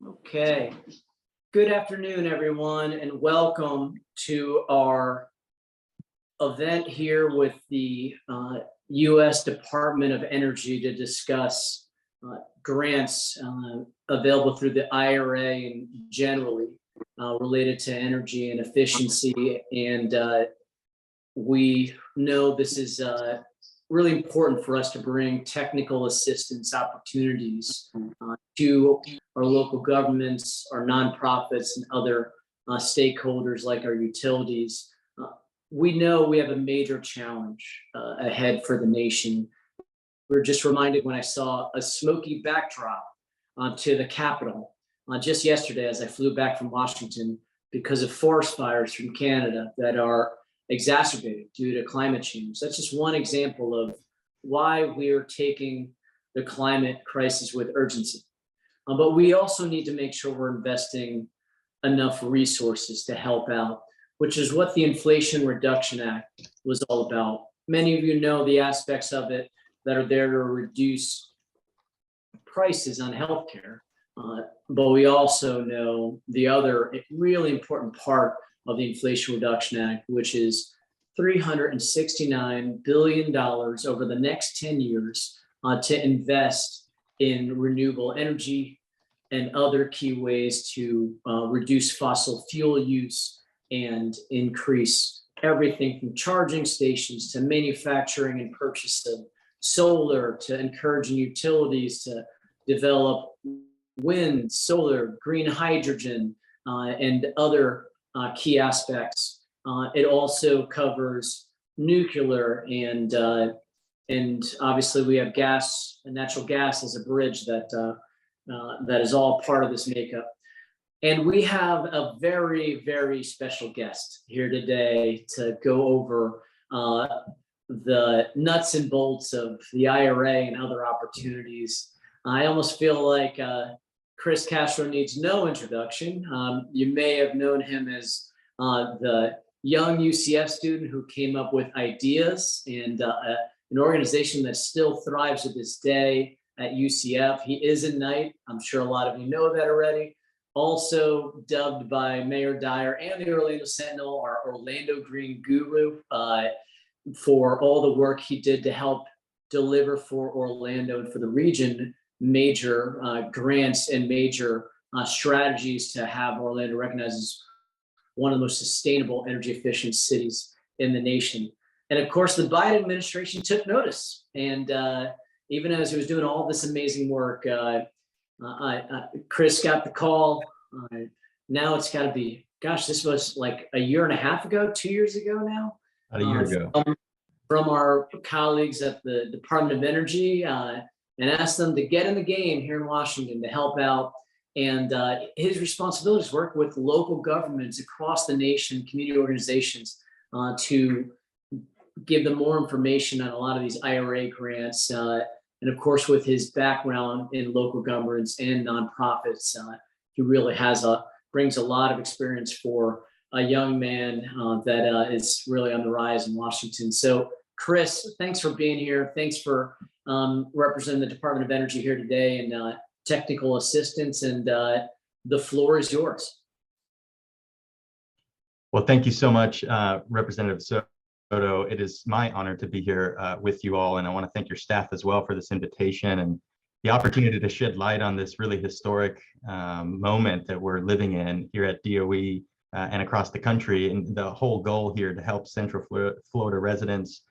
Okay. Good afternoon, everyone, and welcome to our event here with the U.S. Department of Energy to discuss grants available through the IRA and generally related to energy and efficiency. And we know this is really important for us to bring technical assistance opportunities to our local governments, our nonprofits, and other stakeholders like our utilities. We know we have a major challenge ahead for the nation. We were just reminded when I saw a smoky backdrop to the Capitol just yesterday as I flew back from Washington because of forest fires from Canada that are exacerbated due to climate change. That's just one example of why we're taking the climate crisis with urgency. But we also need to make sure we're investing enough resources to help out, which is what the Inflation Reduction Act was all about. Many of you know the aspects of it that are there to reduce prices on healthcare. But we also know the other really important part of the Inflation Reduction Act, which is $369 billion over the next 10 years to invest in renewable energy and other key ways to reduce fossil fuel use and increase everything from charging stations to manufacturing and purchase of solar, to encouraging utilities to develop wind, solar, green hydrogen, and other key aspects. It also covers nuclear and obviously we have gas and natural gas as a bridge that is all part of this makeup. And we have a very, very special guest here today to go over the nuts and bolts of the IRA and other opportunities. I almost feel like Chris Castro needs no introduction. You may have known him as the young UCF student who came up with ideas and an organization that still thrives to this day at UCF. He is a Knight. I'm sure a lot of you know that already. Also dubbed by Mayor Dyer and the Orlando Sentinel, our Orlando Green guru, for all the work he did to help deliver for Orlando and for the region major grants and major strategies to have Orlando recognized as one of the most sustainable energy efficient cities in the nation. And of course, the Biden administration took notice. And even as he was doing all this amazing work, Chris got the call. Now it's got to be, gosh, this was like a year and a half ago, 2 years ago now. About a year ago. From our colleagues at the Department of Energy and asked them to get in the game here in Washington to help out. And his responsibilities work with local governments across the nation, community organizations, to give them more information on a lot of these IRA grants. And of course, with his background in local governments and nonprofits, he really brings a lot of experience for a young man that is really on the rise in Washington. So Chris, thanks for being here. Thanks for representing the Department of Energy here today and technical assistance, and the floor is yours. Well, thank you so much, Representative Soto. It is my honor to be here with you all, and I want to thank your staff as well for this invitation and the opportunity to shed light on this really historic moment that we're living in here at DOE and across the country. And the whole goal here to help Central Florida residents,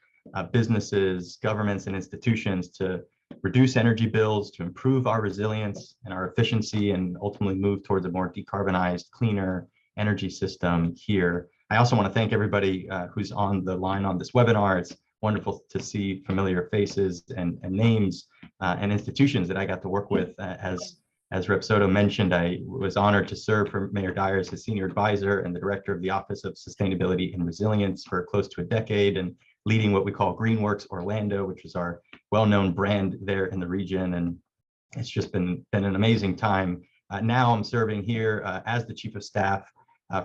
businesses, governments, and institutions to reduce energy bills, to improve our resilience and our efficiency, and ultimately move towards a more decarbonized, cleaner energy system here. I also want to thank everybody who's on the line on this webinar. It's wonderful to see familiar faces and names and institutions that I got to work with. As Rep. Soto mentioned, I was honored to serve for Mayor Dyer as his senior advisor and the director of the Office of Sustainability and Resilience for close to a decade, and leading what we call Greenworks Orlando, which is our well-known brand there in the region. And it's just been an amazing time. Now I'm serving here as the Chief of Staff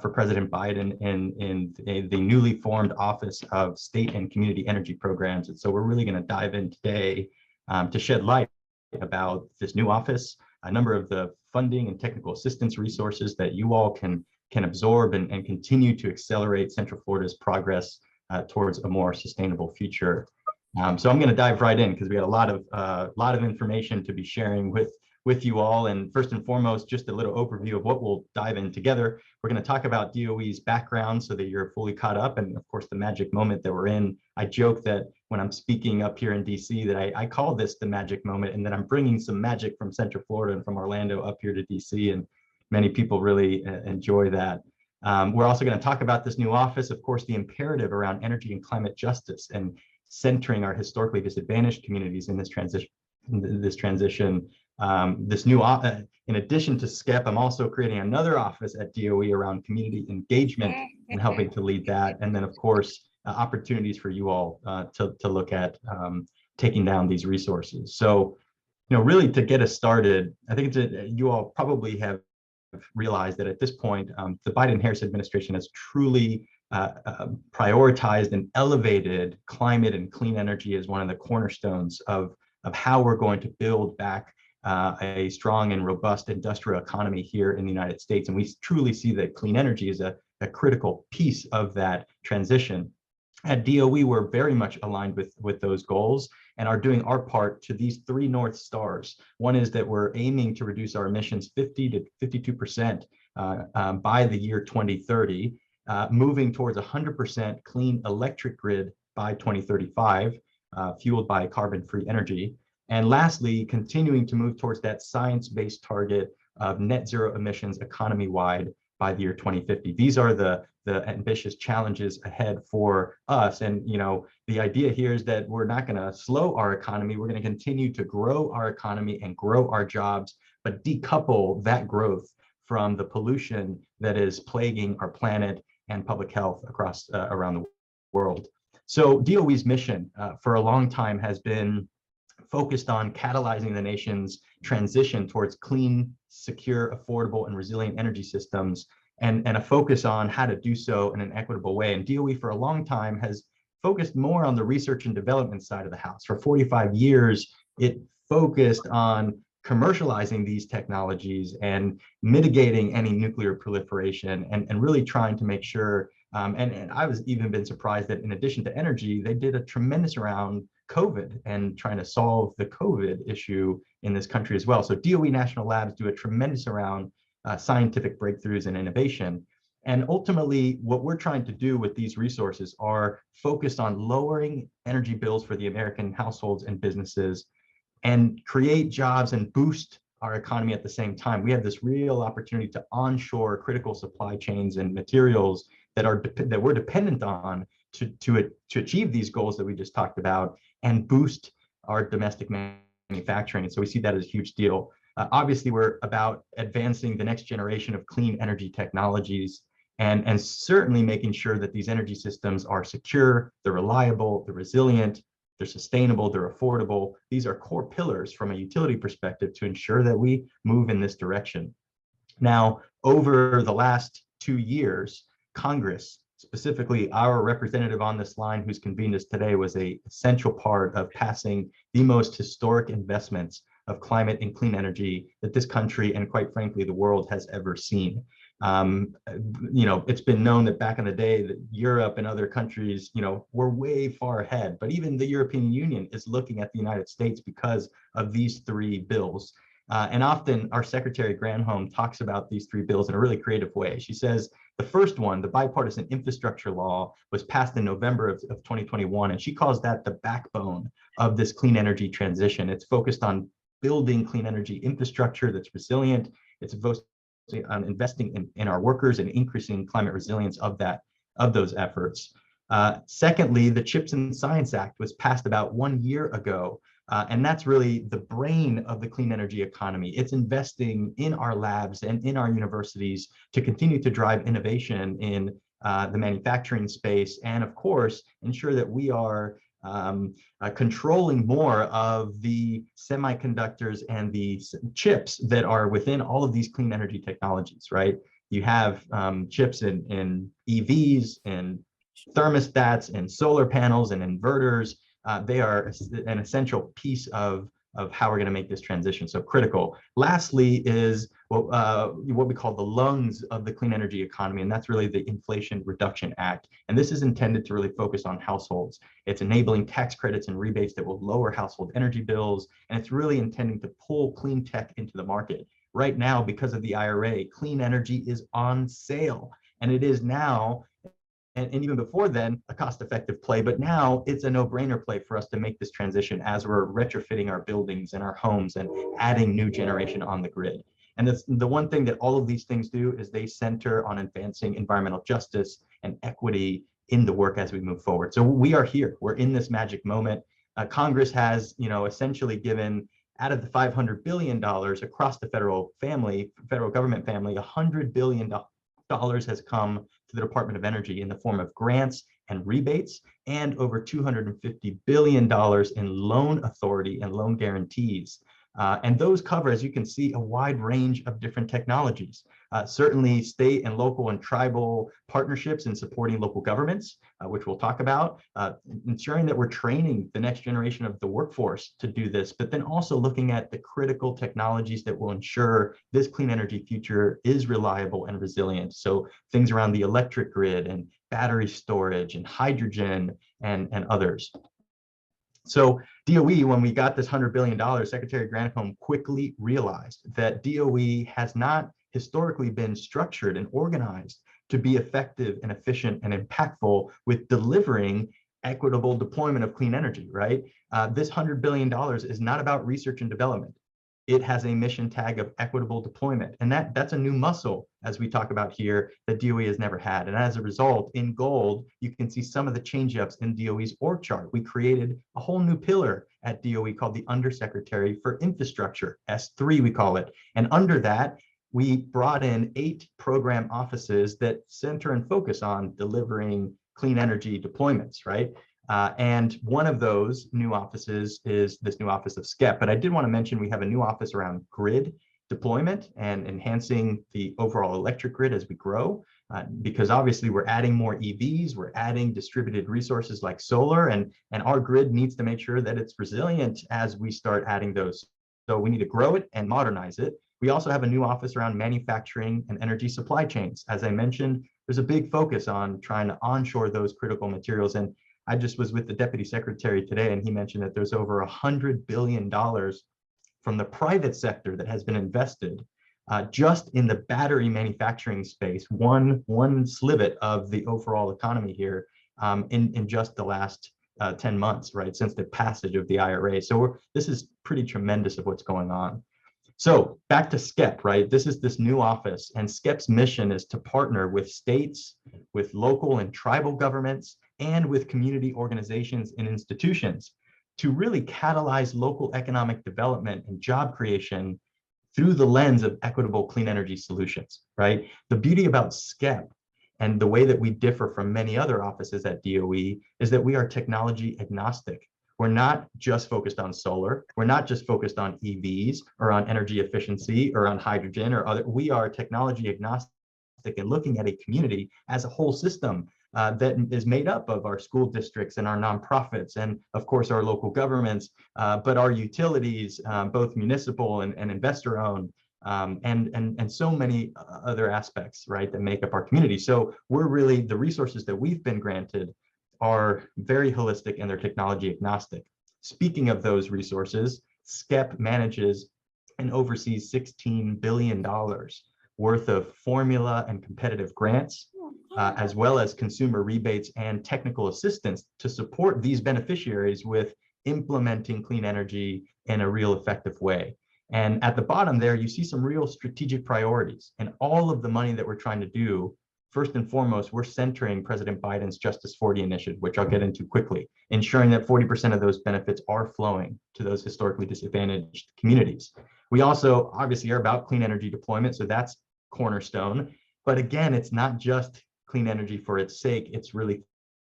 for President Biden in the newly formed Office of State and Community Energy Programs. And so we're really going to dive in today to shed light about this new office, a number of the funding and technical assistance resources that you all can absorb and continue to accelerate Central Florida's progress towards a more sustainable future. So I'm going to dive right in because we got a lot of information to be sharing with you all. And first and foremost, just a little overview of what we'll dive in together. We're going to talk about DOE's background so that you're fully caught up, and of course the magic moment that we're in. I joke that when I'm speaking up here in DC that I call this the magic moment, and that I'm bringing some magic from Central Florida and from Orlando up here to DC, and many people really enjoy that. We're also going to talk about this new office, of course, the imperative around energy and climate justice and centering our historically disadvantaged communities in this transition. In addition to SCEP, I'm also creating another office at DOE around community engagement and helping to lead that. And then, of course, opportunities for you all to look at taking down these resources. So, really to get us started, I think you all probably have realized that at this point, the Biden-Harris administration has truly prioritized and elevated climate and clean energy as one of the cornerstones of how we're going to build back a strong and robust industrial economy here in the United States. And we truly see that clean energy is a critical piece of that transition. At DOE, we're very much aligned with those goals and are doing our part to these three North Stars. One is that we're aiming to reduce our emissions 50 to 52% by the year 2030, moving towards 100% clean electric grid by 2035, fueled by carbon-free energy. And lastly, continuing to move towards that science-based target of net zero emissions economy-wide by the year 2050. These are the ambitious challenges ahead for us. And the idea here is that we're not going to slow our economy. We're going to continue to grow our economy and grow our jobs, but decouple that growth from the pollution that is plaguing our planet and public health across around the world. So DOE's mission for a long time has been focused on catalyzing the nation's transition towards clean, secure, affordable, and resilient energy systems, and a focus on how to do so in an equitable way. And DOE for a long time has focused more on the research and development side of the house. For 45 years, it focused on commercializing these technologies and mitigating any nuclear proliferation and really trying to make sure, and I was even been surprised that in addition to energy, they did a tremendous around COVID and trying to solve the COVID issue in this country as well. So DOE National Labs do a tremendous around scientific breakthroughs and innovation. And ultimately, what we're trying to do with these resources are focused on lowering energy bills for the American households and businesses and create jobs and boost our economy at the same time. We have this real opportunity to onshore critical supply chains and materials that we're dependent on to achieve these goals that we just talked about and boost our domestic manufacturing. And so we see that as a huge deal. Obviously, we're about advancing the next generation of clean energy technologies and certainly making sure that these energy systems are secure, they're reliable, they're resilient, they're sustainable, they're affordable. These are core pillars from a utility perspective to ensure that we move in this direction. Now, over the last 2 years, Congress, specifically our representative on this line who's convened us today, was an essential part of passing the most historic investments of climate and clean energy that this country and quite frankly the world has ever seen. It's been known that back in the day that Europe and other countries, were way far ahead, but even the European Union is looking at the United States because of these three bills. And often our Secretary Granholm talks about these three bills in a really creative way. She says the first one, the bipartisan infrastructure law, was passed in November of 2021, and she calls that the backbone of this clean energy transition. It's focused on building clean energy infrastructure that's resilient. It's focused on investing in our workers and increasing climate resilience of those efforts. Secondly, the CHIPS and Science Act was passed about 1 year ago. And that's really the brain of the clean energy economy. It's investing in our labs and in our universities to continue to drive innovation in the manufacturing space, and of course, ensure that we are controlling more of the semiconductors and the chips that are within all of these clean energy technologies, right? You have chips in EVs and thermostats and solar panels and inverters. They are an essential piece of of how we're going to make this transition. So critical. Lastly is what we call the lungs of the clean energy economy, and that's really the Inflation Reduction Act. And this is intended to really focus on households. It's enabling tax credits and rebates that will lower household energy bills, and it's really intending to pull clean tech into the market. Right now, because of the IRA, clean energy is on sale, and it is now, and even before then, a cost-effective play, but now it's a no-brainer play for us to make this transition as we're retrofitting our buildings and our homes and adding new generation on the grid. And the one thing that all of these things do is they center on advancing environmental justice and equity in the work as we move forward. So we are here, we're in this magic moment. Congress has, essentially given, out of the $500 billion across the federal government family, $100 billion has come to the Department of Energy in the form of grants and rebates, and over $250 billion in loan authority and loan guarantees. And those cover, as you can see, a wide range of different technologies. Certainly state and local and tribal partnerships in supporting local governments, which we'll talk about, ensuring that we're training the next generation of the workforce to do this, but then also looking at the critical technologies that will ensure this clean energy future is reliable and resilient. So things around the electric grid and battery storage and hydrogen and others. So DOE, when we got this $100 billion, Secretary Granholm quickly realized that DOE has not historically been structured and organized to be effective and efficient and impactful with delivering equitable deployment of clean energy, right? This $100 billion is not about research and development. It has a mission tag of equitable deployment. And that's a new muscle, as we talk about here, that DOE has never had. And as a result, in gold, you can see some of the change-ups in DOE's org chart. We created a whole new pillar at DOE called the Undersecretary for Infrastructure, S3 we call it. And under that, we brought in 8 program offices that center and focus on delivering clean energy deployments, right? And one of those new offices is this new office of SCEP. But I did want to mention we have a new office around grid deployment and enhancing the overall electric grid as we grow, because obviously we're adding more EVs, we're adding distributed resources like solar, and our grid needs to make sure that it's resilient as we start adding those. So we need to grow it and modernize it. We also have a new office around manufacturing and energy supply chains. As I mentioned, there's a big focus on trying to onshore those critical materials. And I just was with the Deputy Secretary today, and he mentioned that there's over $100 billion from the private sector that has been invested just in the battery manufacturing space, one slivet of the overall economy here in just the last 10 months, right, since the passage of the IRA. So this is pretty tremendous of what's going on. So back to SCEP, right? This is this new office, and SCEP's mission is to partner with states, with local and tribal governments, and with community organizations and institutions to really catalyze local economic development and job creation through the lens of equitable clean energy solutions, right? The beauty about SCEP and the way that we differ from many other offices at DOE is that we are technology agnostic. We're not just focused on solar. We're not just focused on EVs or on energy efficiency or on hydrogen or other. We are technology agnostic and looking at a community as a whole system that is made up of our school districts and our nonprofits and of course our local governments, but our utilities, both municipal and investor owned, and so many other aspects, right, that make up our community. So we're really, the resources that we've been granted are very holistic and they're technology agnostic. Speaking of those resources, SCEP manages and oversees $16 billion worth of formula and competitive grants, as well as consumer rebates and technical assistance to support these beneficiaries with implementing clean energy in a real effective way. And at the bottom there, you see some real strategic priorities, and all of the money that we're trying to do. First and foremost, we're centering President Biden's Justice 40 initiative, which I'll get into quickly, ensuring that 40% of those benefits are flowing to those historically disadvantaged communities. We also obviously are about clean energy deployment, so that's cornerstone. But again, it's not just clean energy for its sake. It's really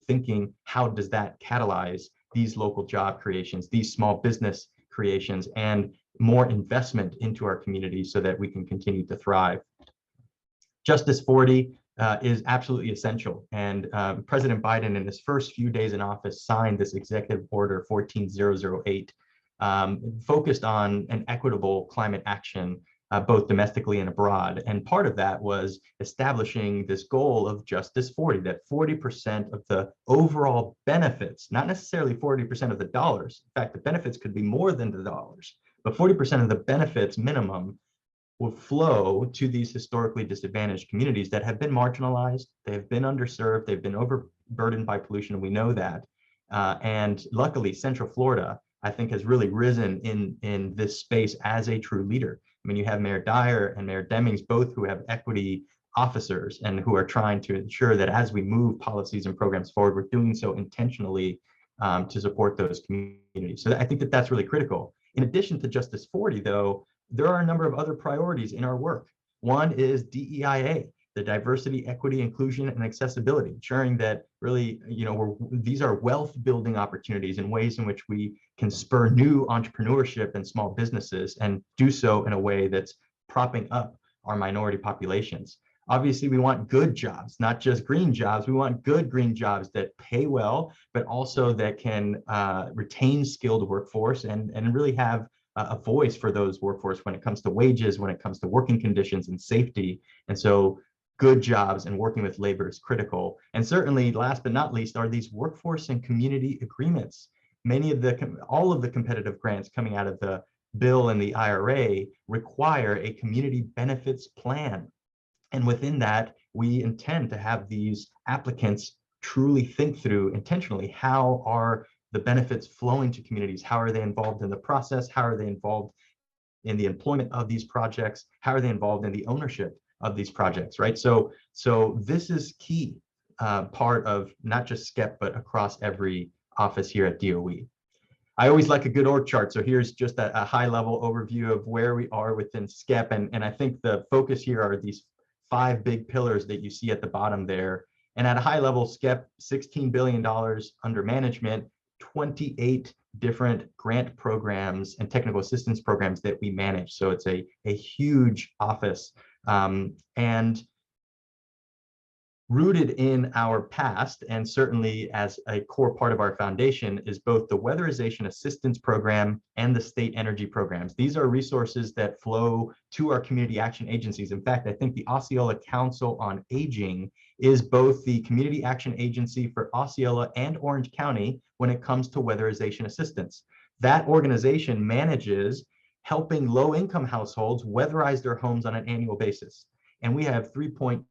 thinking, how does that catalyze these local job creations, these small business creations, and more investment into our communities so that we can continue to thrive. Justice 40 is absolutely essential. And President Biden, in his first few days in office, signed this executive order 14008 focused on an equitable climate action, both domestically and abroad. And part of that was establishing this goal of Justice 40, that 40% of the overall benefits, not necessarily 40% of the dollars, in fact, the benefits could be more than the dollars, but 40% of the benefits minimum will flow to these historically disadvantaged communities that have been marginalized, they've been underserved, they've been overburdened by pollution, and we know that. And luckily, Central Florida, I think, has really risen in this space as a true leader. I mean, you have Mayor Dyer and Mayor Demings, both who have equity officers and who are trying to ensure that as we move policies and programs forward, we're doing so intentionally to support those communities. So I think that that's really critical. In addition to Justice 40, though, there are a number of other priorities in our work. One is DEIA, the diversity, equity, inclusion, and accessibility, ensuring that really, these are wealth building opportunities and ways in which we can spur new entrepreneurship and small businesses and do so in a way that's propping up our minority populations. Obviously, we want good jobs, not just green jobs. We want good green jobs that pay well, but also that can retain skilled workforce and really have a voice for those workforce when it comes to wages, when it comes to working conditions and safety. And so good jobs and working with labor is critical. And certainly, last but not least, are these workforce and community agreements. All of the competitive grants coming out of the bill and the IRA require a community benefits plan. And within that, we intend to have these applicants truly think through intentionally, how are the benefits flowing to communities? How are they involved in the process? How are they involved in the employment of these projects? How are they involved in the ownership of these projects, right? So this is key part of not just SCEP, but across every office here at DOE. I always like a good org chart. So here's just a high level overview of where we are within SCEP. And I think the focus here are these 5 big pillars that you see at the bottom there. And at a high level, SCEP, $16 billion under management, 28 different grant programs and technical assistance programs that we manage. So it's a huge office. And rooted in our past, and certainly as a core part of our foundation, is both the Weatherization Assistance Program and the state energy programs. These are resources that flow to our community action agencies. In fact, I think the Osceola Council on Aging is both the community action agency for Osceola and Orange County when it comes to weatherization assistance. That organization manages helping low-income households weatherize their homes on an annual basis. And we have $3.2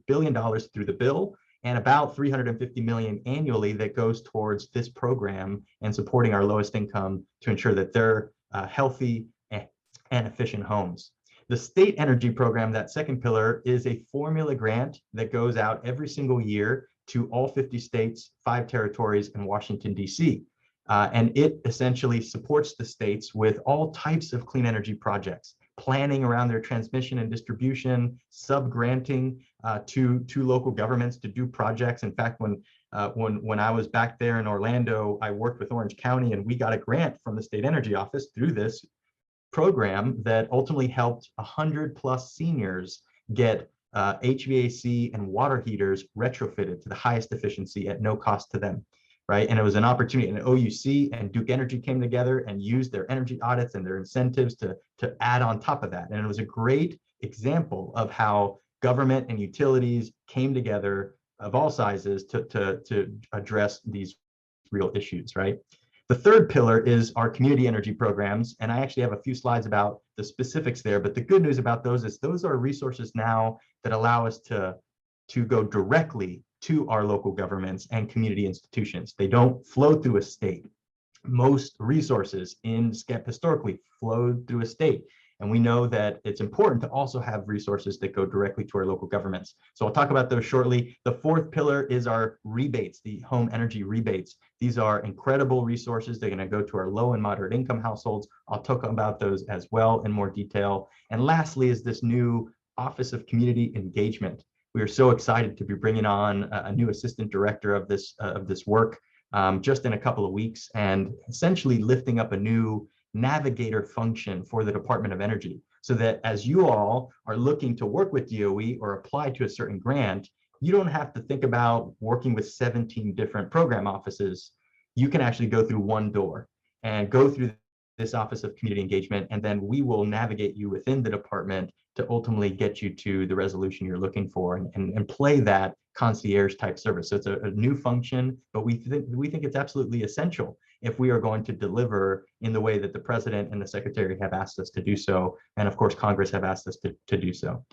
billion through the bill and about $350 million annually that goes towards this program and supporting our lowest income to ensure that they're healthy and efficient homes. The state energy program, that second pillar, is a formula grant that goes out every single year to all 50 states, 5 territories, and Washington, D.C. And it essentially supports the states with all types of clean energy projects, planning around their transmission and distribution, sub-granting to local governments to do projects. In fact, when I was back there in Orlando, I worked with Orange County, and we got a grant from the State Energy Office through this program that ultimately helped 100+ seniors get HVAC and water heaters retrofitted to the highest efficiency at no cost to them. Right. And it was an opportunity, and OUC and Duke Energy came together and used their energy audits and their incentives to add on top of that. And it was a great example of how government and utilities came together of all sizes to address these real issues, right? The third pillar is our community energy programs. And I actually have a few slides about the specifics there, but the good news about those is those are resources now that allow us to go directly to our local governments and community institutions. They don't flow through a state. Most resources in SCEP historically flowed through a state. And we know that it's important to also have resources that go directly to our local governments. So I'll talk about those shortly. The fourth pillar is our rebates, the home energy rebates. These are incredible resources. They're going to go to our low and moderate income households. I'll talk about those as well in more detail. And lastly is this new Office of Community Engagement. We are so excited to be bringing on a new assistant director of this work just in a couple of weeks, and essentially lifting up a new navigator function for the Department of Energy, so that as you all are looking to work with DOE or apply to a certain grant, you don't have to think about working with 17 different program offices. You can actually go through one door. and go through this Office of Community Engagement, and then we will navigate you within the department to ultimately get you to the resolution you're looking for and play that concierge type service. So it's a new function, but we think it's absolutely essential if we are going to deliver in the way that the President and the Secretary have asked us to do so, and of course Congress have asked us to do so.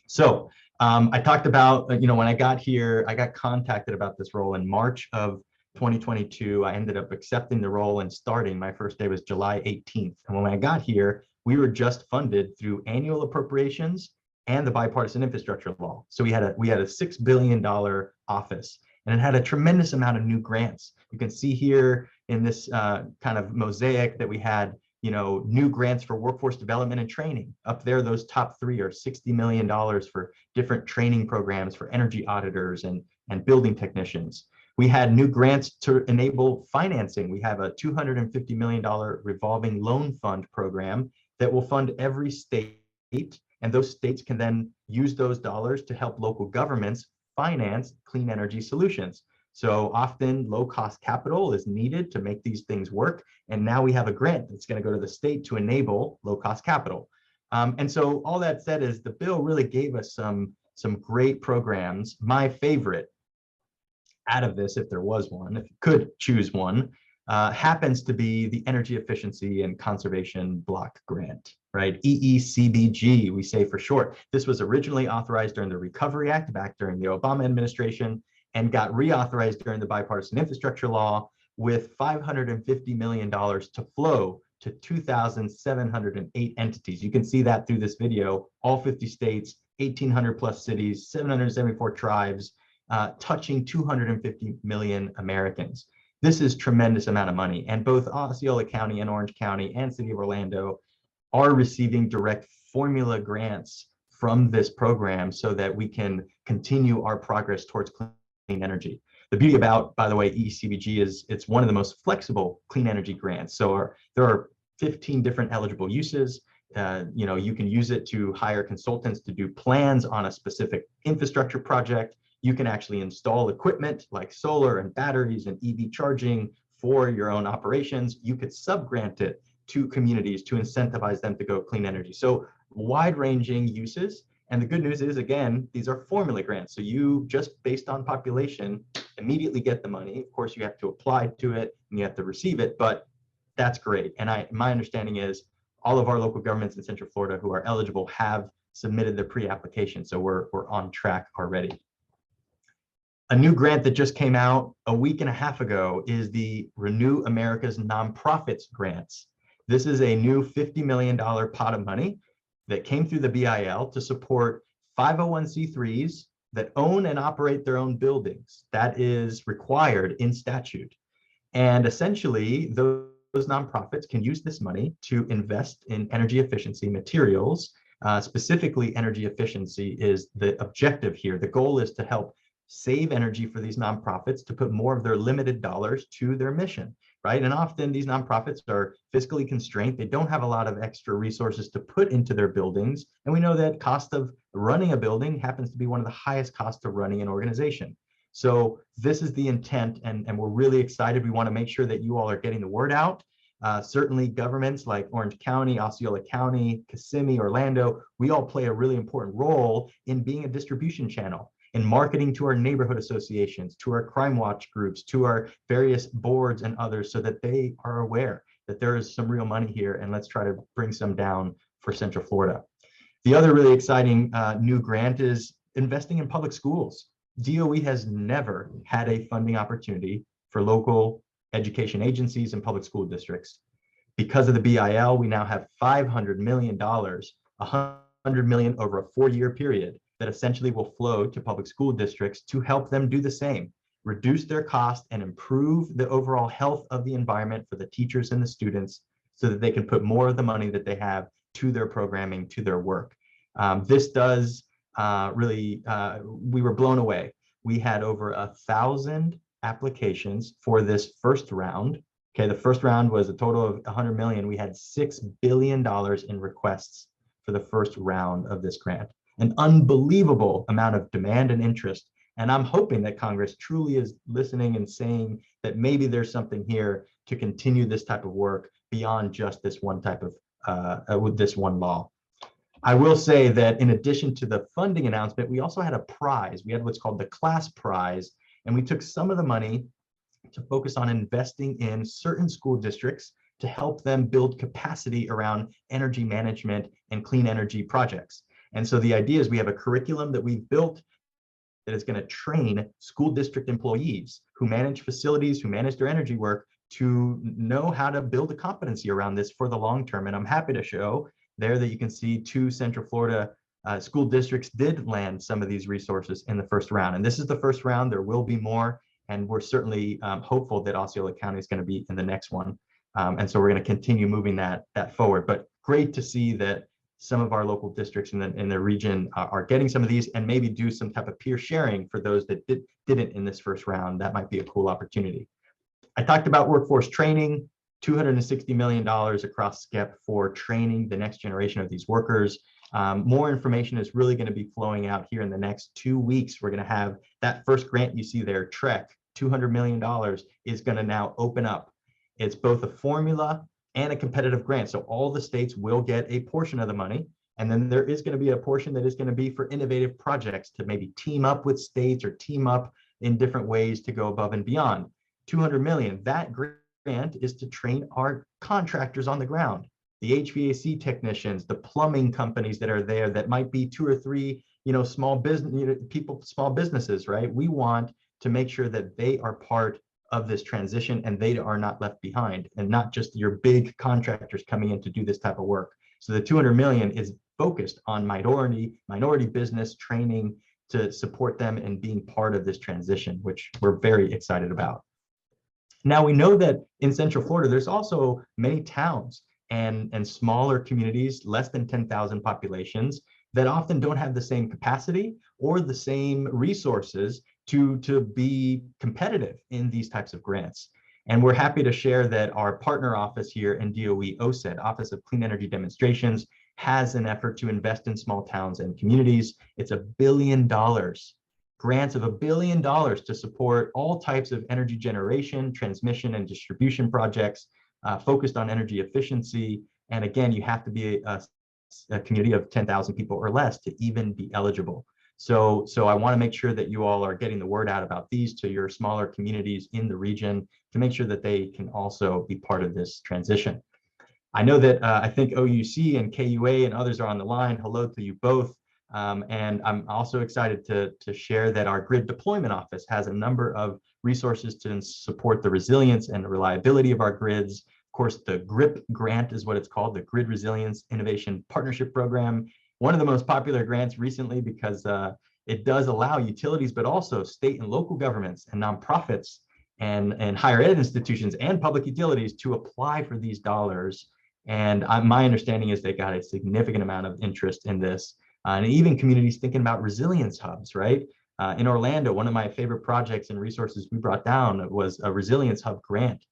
So I talked about, when I got here, I got contacted about this role in March of 2022. I ended up accepting the role and starting. My first day was July 18th. And when I got here, we were just funded through annual appropriations and the bipartisan infrastructure law. So we had a $6 billion office, and it had a tremendous amount of new grants. You can see here in this kind of mosaic that we had, new grants for workforce development and training. Up there, those top three are $60 million for different training programs for energy auditors and building technicians. We had new grants to enable financing. We have a $250 million revolving loan fund program that will fund every state, and those states can then use those dollars to help local governments finance clean energy solutions. So often low-cost capital is needed to make these things work. And now we have a grant that's going to go to the state to enable low-cost capital. And so all that said is the bill really gave us some great programs. My favorite out of this, if there was one, if you could choose one, happens to be the Energy Efficiency and Conservation Block Grant, right? EECBG, we say for short. This was originally authorized during the Recovery Act back during the Obama administration, and got reauthorized during the bipartisan infrastructure law with $550 million to flow to 2,708 entities. You can see that through this video, all 50 states, 1,800 plus cities, 774 tribes, touching 250 million Americans. This is tremendous amount of money, and both Osceola County and Orange County and City of Orlando are receiving direct formula grants from this program so that we can continue our progress towards clean energy. The beauty about, by the way, ECBG is it's one of the most flexible clean energy grants. So there are 15 different eligible uses. You can use it to hire consultants to do plans on a specific infrastructure project. You can actually install equipment like solar and batteries and EV charging for your own operations. You could sub-grant it to communities to incentivize them to go clean energy. So wide-ranging uses. And the good news is, again, these are formula grants. So you just based on population immediately get the money. Of course, you have to apply to it and you have to receive it, but that's great. And my understanding is all of our local governments in Central Florida who are eligible have submitted their pre-application. So we're on track already. A new grant that just came out a week and a half ago is the Renew America's Nonprofits Grants. This is a new $50 million pot of money that came through the BIL to support 501c3s that own and operate their own buildings. That is required in statute. And essentially, those nonprofits can use this money to invest in energy efficiency materials. Specifically, energy efficiency is the objective here. The goal is to help save energy for these nonprofits to put more of their limited dollars to their mission, right? And often these nonprofits are fiscally constrained. They don't have a lot of extra resources to put into their buildings. And we know that cost of running a building happens to be one of the highest costs of running an organization. So this is the intent, and we're really excited. We want to make sure that you all are getting the word out. Certainly governments like Orange County, Osceola County, Kissimmee, Orlando, we all play a really important role in being a distribution channel, in marketing to our neighborhood associations, to our crime watch groups, to our various boards and others, so that they are aware that there is some real money here, and let's try to bring some down for Central Florida. The other really exciting new grant is investing in public schools. DOE has never had a funding opportunity for local education agencies and public school districts. Because of the BIL, we now have $500 million, $100 million over a 4-year period that essentially will flow to public school districts to help them do the same, reduce their cost and improve the overall health of the environment for the teachers and the students so that they can put more of the money that they have to their programming, to their work. This does we were blown away. We had over 1,000 applications for this first round. Okay, the first round was a total of 100 million. We had $6 billion in requests for the first round of this grant. An unbelievable amount of demand and interest. And I'm hoping that Congress truly is listening and saying that maybe there's something here to continue this type of work beyond just this one type of with this one law. I will say that in addition to the funding announcement, we also had a prize. We had what's called the class prize, and we took some of the money to focus on investing in certain school districts to help them build capacity around energy management and clean energy projects. And so the idea is we have a curriculum that we've built that is going to train school district employees who manage facilities, who manage their energy work, to know how to build a competency around this for the long term. And I'm happy to show there that you can see 2 Central Florida school districts did land some of these resources in the first round. And this is the first round. There will be more. And we're certainly hopeful that Osceola County is going to be in the next one. And so we're going to continue moving that forward. But great to see that some of our local districts in the region are getting some of these, and maybe do some type of peer sharing for those that didn't in this first round. That might be a cool opportunity. I talked about workforce training, $260 million across SCEP for training the next generation of these workers. More information is really going to be flowing out here in the next 2 weeks. We're going to have that first grant you see there, TREC, $200 million, is going to now open up. It's both a formula and a competitive grant. So all the states will get a portion of the money. And then there is going to be a portion that is going to be for innovative projects to maybe team up with states or team up in different ways to go above and beyond. 200 million, that grant is to train our contractors on the ground, the HVAC technicians, the plumbing companies that are there that might be 2 or 3, small business small businesses, right? We want to make sure that they are part of this transition and they are not left behind, and not just your big contractors coming in to do this type of work. So the 200 million is focused on minority business training to support them in being part of this transition, which we're very excited about. Now, we know that in Central Florida, there's also many towns and smaller communities, less than 10,000 populations, that often don't have the same capacity or the same resources to be competitive in these types of grants. And we're happy to share that our partner office here in DOE, OCED, Office of Clean Energy Demonstrations, has an effort to invest in small towns and communities. It's $1 billion, grants of $1 billion to support all types of energy generation, transmission, and distribution projects focused on energy efficiency. And again, you have to be a community of 10,000 people or less to even be eligible. So I want to make sure that you all are getting the word out about these to your smaller communities in the region to make sure that they can also be part of this transition. I know that I think OUC and KUA and others are on the line. Hello to you both. And I'm also excited to share that our Grid Deployment Office has a number of resources to support the resilience and the reliability of our grids. Of course, the GRIP grant is what it's called, the Grid Resilience Innovation Partnership Program. One of the most popular grants recently because it does allow utilities, but also state and local governments and nonprofits and higher ed institutions and public utilities to apply for these dollars. And my understanding is they got a significant amount of interest in this. And even communities thinking about resilience hubs, right? In Orlando, one of my favorite projects and resources we brought down was a resilience hub grant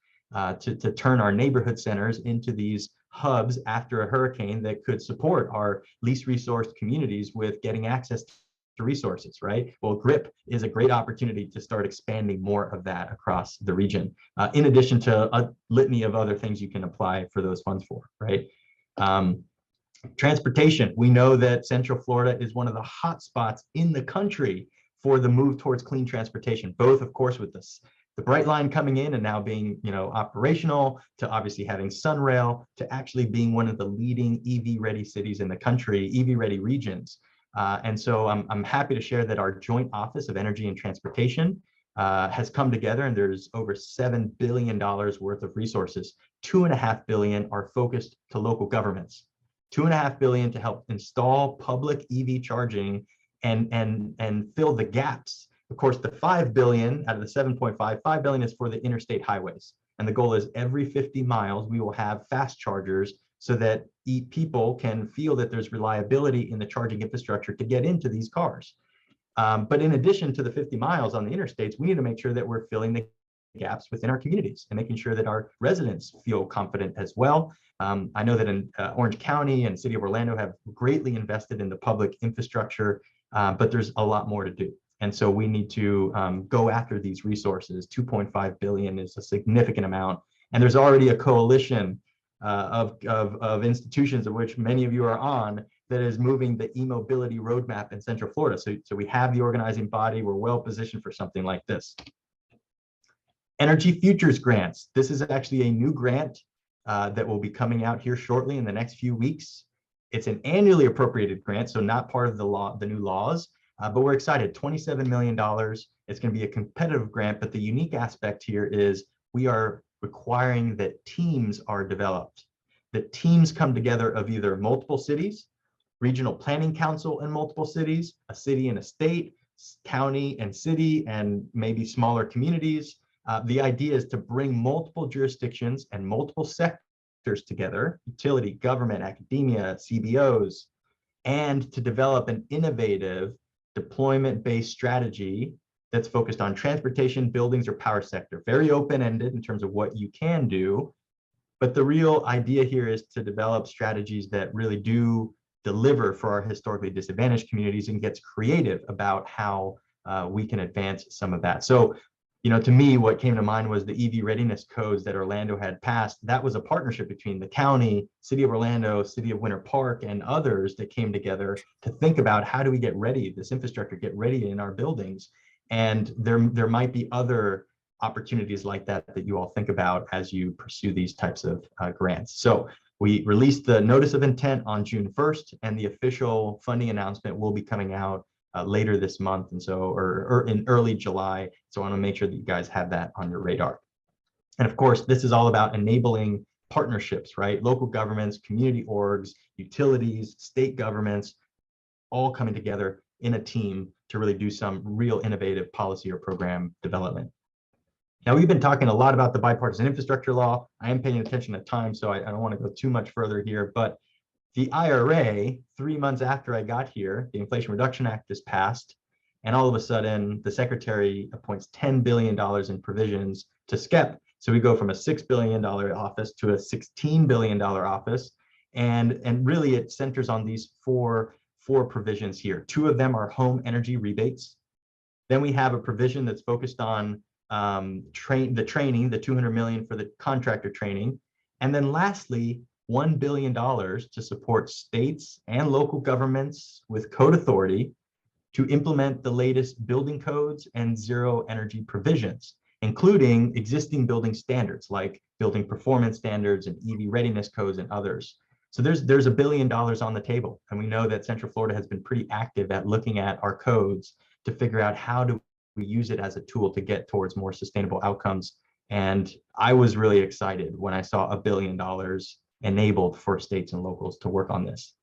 to turn our neighborhood centers into these hubs after a hurricane that could support our least resourced communities with getting access to resources, right? Well, GRIP is a great opportunity to start expanding more of that across the region, in addition to a litany of other things you can apply for those funds for, right? Transportation, we know that Central Florida is one of the hot spots in the country for the move towards clean transportation, both, of course, with the Brightline coming in and now being, operational, to obviously having Sunrail, to actually being one of the leading EV-ready cities in the country, EV-ready regions. And so I'm happy to share that our Joint Office of Energy and Transportation has come together, and there's over $7 billion worth of resources. $2.5 billion are focused to local governments. $2.5 billion to help install public EV charging and fill the gaps. Of course, the $5 billion out of the 7.5, $5 billion is for the interstate highways. And the goal is every 50 miles, we will have fast chargers so that people can feel that there's reliability in the charging infrastructure to get into these cars. But in addition to the 50 miles on the interstates, we need to make sure that we're filling the gaps within our communities and making sure that our residents feel confident as well. I know that in Orange County and City of Orlando have greatly invested in the public infrastructure, but there's a lot more to do. And so we need to go after these resources. 2.5 billion is a significant amount. And there's already a coalition of institutions of which many of you are on that is moving the e-mobility roadmap in Central Florida. So we have the organizing body. We're well positioned for something like this. Energy Futures Grants. This is actually a new grant that will be coming out here shortly in the next few weeks. It's an annually appropriated grant, so not part of the new laws, but we're excited. $27 million. It's going to be a competitive grant, but the unique aspect here is we are requiring that teams are developed. That teams come together of either multiple cities, regional planning council in multiple cities, a city and a state, county and city, and maybe smaller communities. The idea is to bring multiple jurisdictions and multiple sectors together, utility, government, academia, CBOs, and to develop an innovative deployment-based strategy that's focused on transportation, buildings, or power sector. Very open-ended in terms of what you can do, but the real idea here is to develop strategies that really do deliver for our historically disadvantaged communities and gets creative about how we can advance some of that. So, you know, to me, what came to mind was the EV readiness codes that Orlando had passed. That was a partnership between the county, City of Orlando, City of Winter Park, and others that came together to think about how do we get ready, this infrastructure, get ready in our buildings. And there might be other opportunities like that that you all think about as you pursue these types of grants. So we released the notice of intent on June 1st, and the official funding announcement will be coming out later this month, and so or in early July. So I want to make sure that you guys have that on your radar. And of course, this is all about enabling partnerships, right? Local governments, community orgs, utilities, state governments, all coming together in a team to really do some real innovative policy or program development. Now, we've been talking a lot about the bipartisan infrastructure law. I am paying attention at time, so I don't want to go too much further here, but the IRA, 3 months after I got here, the Inflation Reduction Act is passed, and all of a sudden the secretary appoints $10 billion in provisions to SCEP. So we go from a $6 billion office to a $16 billion office. And really it centers on these four provisions here. 2 of them are home energy rebates. Then we have a provision that's focused on the training, the $200 million for the contractor training. And then lastly, $1 billion to support states and local governments with code authority to implement the latest building codes and zero energy provisions, including existing building standards like building performance standards and EV readiness codes and others. So there's $1 billion on the table. And we know that Central Florida has been pretty active at looking at our codes to figure out how do we use it as a tool to get towards more sustainable outcomes. And I was really excited when I saw $1 billion enabled for states and locals to work on this.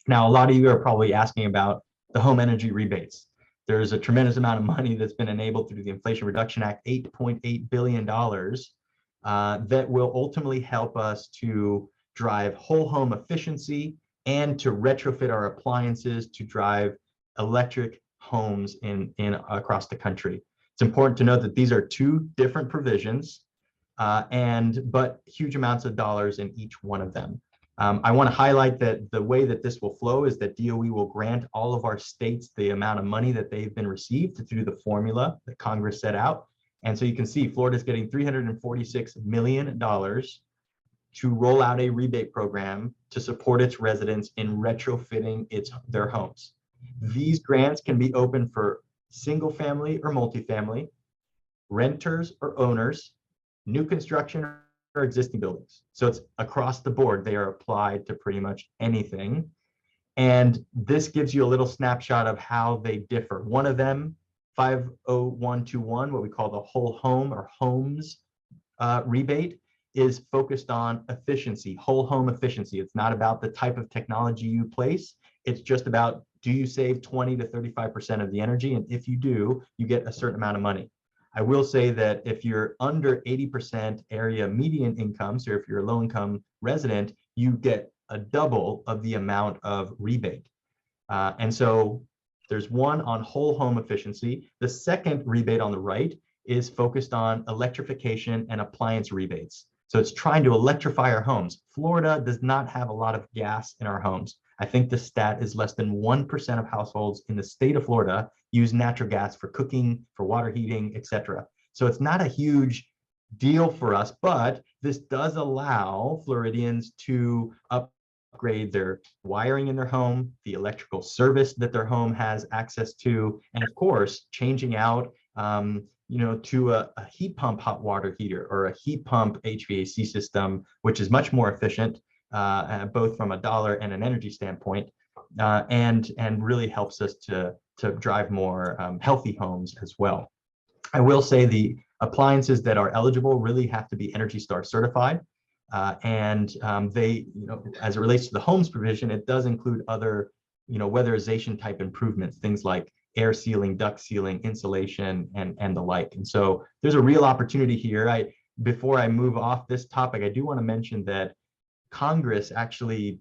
Now, a lot of you are probably asking about the home energy rebates. There's a tremendous amount of money that's been enabled through the Inflation Reduction Act, $8.8 billion, that will ultimately help us to drive whole home efficiency and to retrofit our appliances to drive electric homes in across the country. It's important to note that these are 2 different provisions, but huge amounts of dollars in each one of them. I want to highlight that the way that this will flow is that DOE will grant all of our states the amount of money that they've been received through the formula that Congress set out. And so you can see Florida's getting $346 million to roll out a rebate program to support its residents in retrofitting their homes. These grants can be open for single family or multifamily, renters or owners, new construction or existing buildings. So it's across the board. They are applied to pretty much anything. And this gives you a little snapshot of how they differ. One of them, 50121, what we call the whole home or homes rebate, is focused on efficiency, whole home efficiency. It's not about the type of technology you place. It's just about, do you save 20 to 35% of the energy? And if you do, you get a certain amount of money. I will say that if you're under 80% area median income, so if you're a low income resident, you get a double of the amount of rebate. And so there's one on whole home efficiency. The second rebate on the right is focused on electrification and appliance rebates. So it's trying to electrify our homes. Florida does not have a lot of gas in our homes. I think the stat is less than 1% of households in the state of Florida use natural gas for cooking, for water heating, etc. So it's not a huge deal for us, but this does allow Floridians to upgrade their wiring in their home, the electrical service that their home has access to, and of course, changing out to a heat pump hot water heater or a heat pump HVAC system, which is much more efficient, both from a dollar and an energy standpoint, and really helps us to drive more healthy homes as well. I will say the appliances that are eligible really have to be Energy Star certified. They, as it relates to the homes provision, it does include other, weatherization type improvements, things like air sealing, duct sealing, insulation, and the like. And so there's a real opportunity here. Before I move off this topic, I do want to mention that Congress actually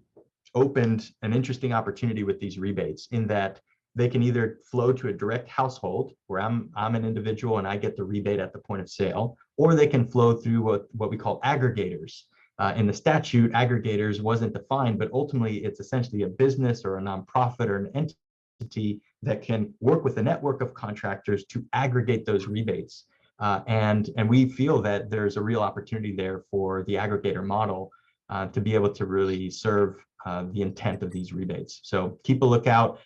opened an interesting opportunity with these rebates in that they can either flow to a direct household where I'm an individual and I get the rebate at the point of sale, or they can flow through what we call aggregators. In the statute, aggregators wasn't defined, but ultimately it's essentially a business or a nonprofit or an entity that can work with a network of contractors to aggregate those rebates. And we feel that there's a real opportunity there for the aggregator model to be able to really serve the intent of these rebates. So keep a lookout.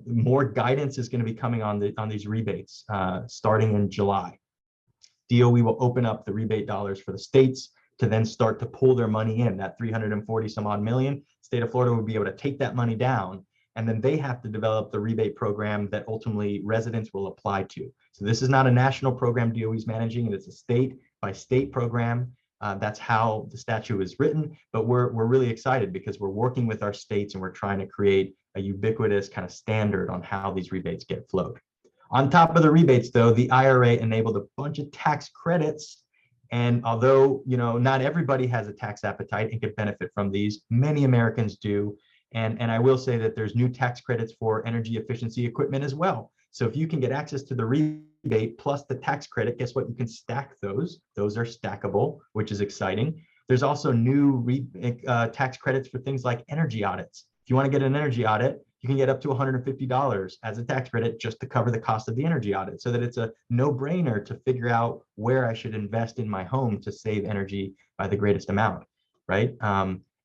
More guidance is going to be coming on these rebates starting in July. DOE will open up the rebate dollars for the states to then start to pull their money in. That 340 some odd million, state of Florida would be able to take that money down, and then they have to develop the rebate program that ultimately residents will apply to. So this is not a national program DOE is managing, it's a state by state program. That's how the statute is written, but we're really excited because we're working with our states and we're trying to create a ubiquitous kind of standard on how these rebates get flowed. On top of the rebates, though, the IRA enabled a bunch of tax credits. And although, not everybody has a tax appetite and could benefit from these, many Americans do. And I will say that there's new tax credits for energy efficiency equipment as well. So if you can get access to the rebate plus the tax credit, guess what? You can stack those. Those are stackable, which is exciting. There's also new tax credits for things like energy audits. If you want to get an energy audit, you can get up to $150 as a tax credit just to cover the cost of the energy audit, so that it's a no-brainer to figure out where I should invest in my home to save energy by the greatest amount, right?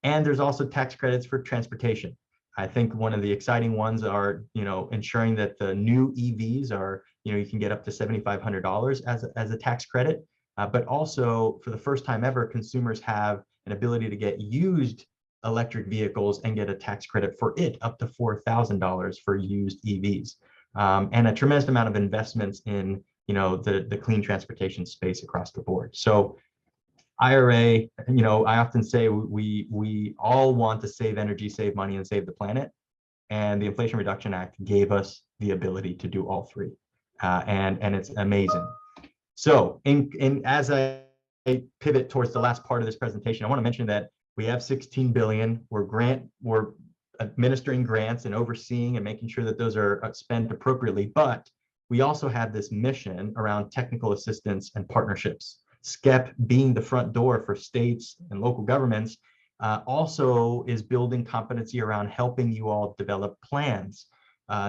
And there's also tax credits for transportation. I think one of the exciting ones are, ensuring that the new EVs are, you can get up to $7,500 as a tax credit, but also for the first time ever, consumers have an ability to get used electric vehicles and get a tax credit for it up to $4,000 for used EVs, and a tremendous amount of investments in the clean transportation space across the board. So IRA, I often say we all want to save energy, save money, and save the planet, and the Inflation Reduction Act gave us the ability to do all three, and it's amazing. So as I pivot towards the last part of this presentation, I want to mention that we have 16 billion. We're administering grants and overseeing and making sure that those are spent appropriately. But we also have this mission around technical assistance and partnerships. SCEP being the front door for states and local governments also is building competency around helping you all develop plans,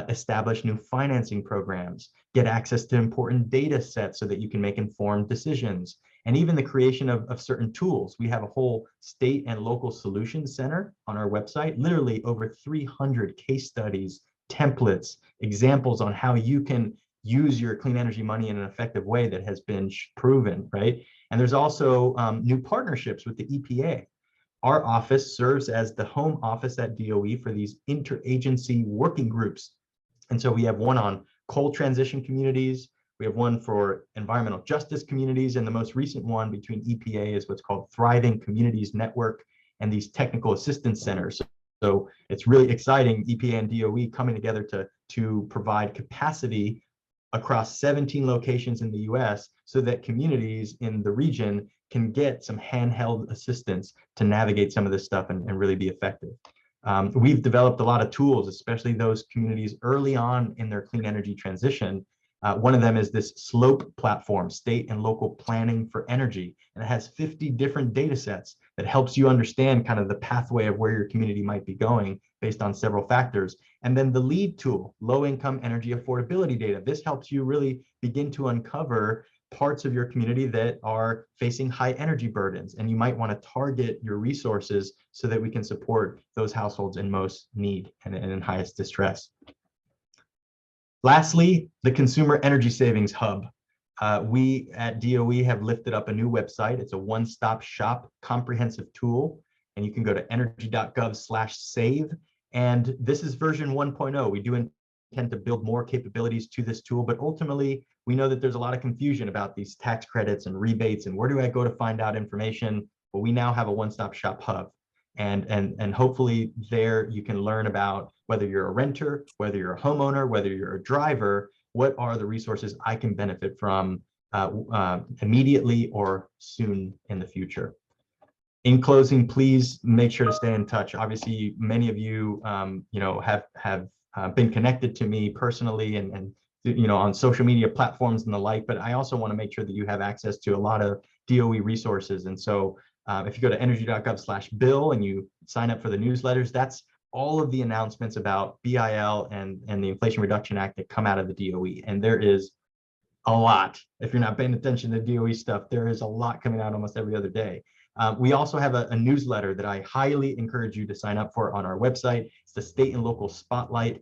establish new financing programs, get access to important data sets so that you can make informed decisions, and even the creation of certain tools. We have a whole state and local solutions center on our website, literally over 300 case studies, templates, examples on how you can use your clean energy money in an effective way that has been proven, right? And there's also new partnerships with the EPA. Our office serves as the home office at DOE for these interagency working groups. And so we have one on coal transition communities, we have one for environmental justice communities, and the most recent one between EPA is what's called Thriving Communities Network and these technical assistance centers. So it's really exciting, EPA and DOE coming together to provide capacity across 17 locations in the US so that communities in the region can get some handheld assistance to navigate some of this stuff and really be effective. We've developed a lot of tools, especially those communities early on in their clean energy transition, One of them is this SLOPE platform, State and Local Planning for Energy. And it has 50 different data sets that helps you understand kind of the pathway of where your community might be going based on several factors. And then the LEAD tool, Low Income Energy Affordability Data. This helps you really begin to uncover parts of your community that are facing high energy burdens. And you might want to target your resources so that we can support those households in most need and in highest distress. Lastly, the Consumer Energy Savings Hub. We at DOE have lifted up a new website. It's a one-stop shop comprehensive tool, and you can go to energy.gov/save. And this is version 1.0. We do intend to build more capabilities to this tool, but ultimately, we know that there's a lot of confusion about these tax credits and rebates and where do I go to find out information? Well, we now have a one-stop shop hub. And hopefully there you can learn about whether you're a renter, whether you're a homeowner, whether you're a driver, what are the resources I can benefit from immediately or soon in the future. In closing, please make sure to stay in touch. Obviously, many of you, have been connected to me personally and on social media platforms and the like, but I also want to make sure that you have access to a lot of DOE resources. And so if you go to energy.gov/bill and you sign up for the newsletters, that's all of the announcements about BIL and the Inflation Reduction Act that come out of the DOE. And there is a lot. If you're not paying attention to DOE stuff, there is a lot coming out almost every other day. We also have a newsletter that I highly encourage you to sign up for on our website. It's the State and Local Spotlight.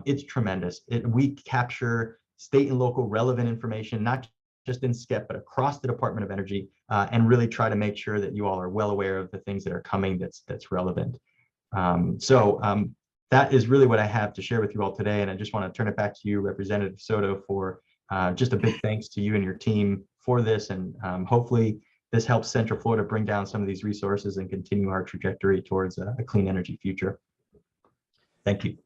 It's tremendous. We capture state and local relevant information, not just in SCEP, but across the Department of Energy, and really try to make sure that you all are well aware of the things that are coming that's relevant. That is really what I have to share with you all today. And I just want to turn it back to you, Representative Soto, for just a big thanks to you and your team for this. And hopefully this helps Central Florida bring down some of these resources and continue our trajectory towards a clean energy future. Thank you.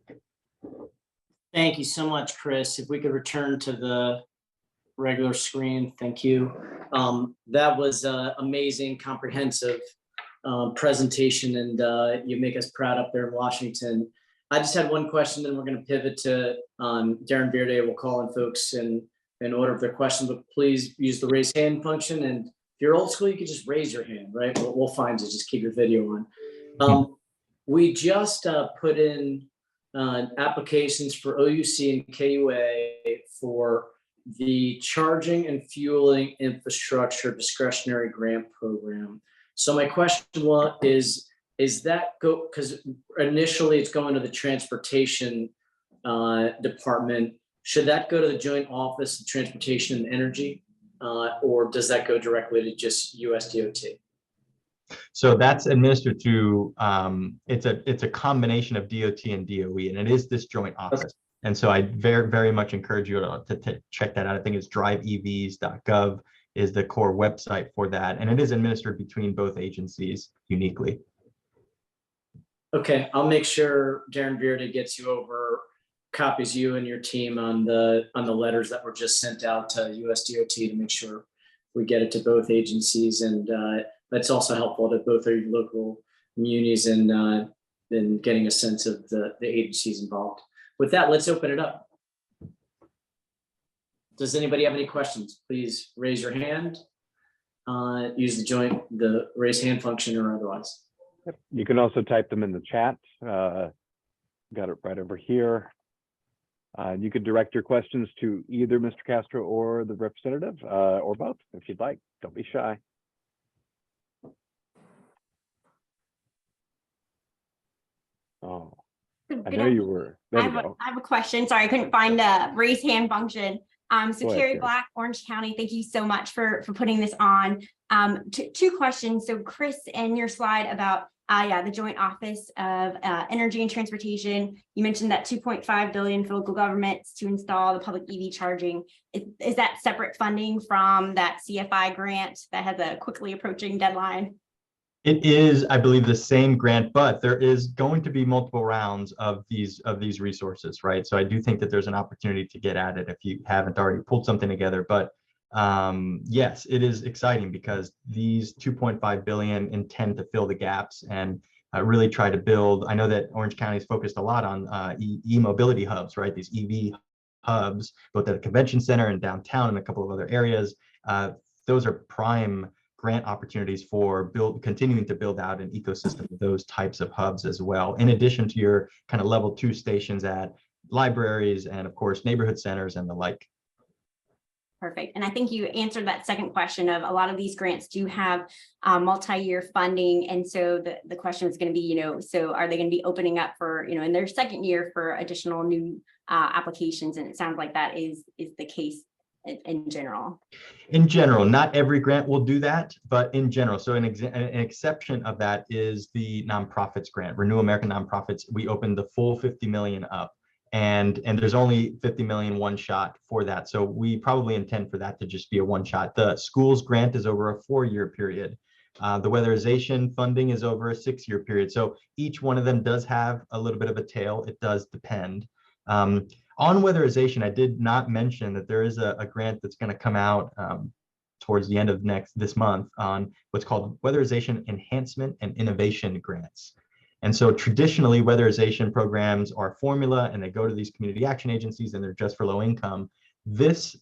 Thank you so much, Chris. If we could return to the regular screen, thank you. That was amazing, comprehensive presentation, and you make us proud up there in Washington. I just had one question, then we're going to pivot to Darren Verde. We'll call in folks in order of their question, but please use the raise hand function. And if you're old school, you can just raise your hand, right? We'll find you. Just keep your video on. We just put in applications for OUC and KUA for the Charging and Fueling Infrastructure Discretionary Grant Program. So my question is that go, because initially it's going to the Transportation Department. Should that go to the Joint Office of Transportation and Energy, or does that go directly to just USDOT? So that's administered through, it's a combination of DOT and DOE, and it is this joint office. Okay. And so I very, very much encourage you to check that out. I think it's driveevs.gov is the core website for that. And it is administered between both agencies uniquely. Okay, I'll make sure Darren Verde gets you over, copies you and your team on the letters that were just sent out to USDOT to make sure we get it to both agencies. And that's also helpful to both our local communities and getting a sense of the agencies involved. With that, let's open it up. Does anybody have any questions? Please raise your hand. Use the raise hand function or otherwise. You can also type them in the chat. Got it right over here. You could direct your questions to either Mr. Castro or the representative, or both if you'd like. Don't be shy. Oh, I know you were. There we go. I have a question. Sorry, I couldn't find the raise hand function. So Carrie Black, Orange County, thank you so much for putting this on. Two questions. So Chris, in your slide about the Joint Office of Energy and Transportation, you mentioned that $2.5 billion for local governments to install the public EV charging. Is that separate funding from that CFI grant that has a quickly approaching deadline? It is, I believe, the same grant, but there is going to be multiple rounds of these resources, right? So I do think that there's an opportunity to get at it if you haven't already pulled something together. But yes, it is exciting because these 2.5 billion intend to fill the gaps and really try to build. I know that Orange County is focused a lot on e-mobility hubs, right? These EV hubs, both at the convention center and downtown and a couple of other areas. Those are prime grant opportunities for continuing to build out an ecosystem of those types of hubs as well, in addition to your kind of level 2 stations at libraries and of course neighborhood centers and the like. Perfect. And I think you answered that second question of a lot of these grants do have multi-year funding. And so the question is going to be, so are they going to be opening up for, in their second year for additional new applications? And it sounds like that is the case in general. In general, not every grant will do that, but in general. So an exception of that is the nonprofits grant, Renew American Nonprofits. We opened the full 50 million up. And there's only 50 million one shot for that. So we probably intend for that to just be a one shot. The schools grant is over a 4-year period. The weatherization funding is over a 6-year period. So each one of them does have a little bit of a tail. It does depend. On weatherization, I did not mention that there is a grant that's going to come out towards the end of this month on what's called Weatherization Enhancement and Innovation Grants. And so traditionally, weatherization programs are formula and they go to these community action agencies and they're just for low income. This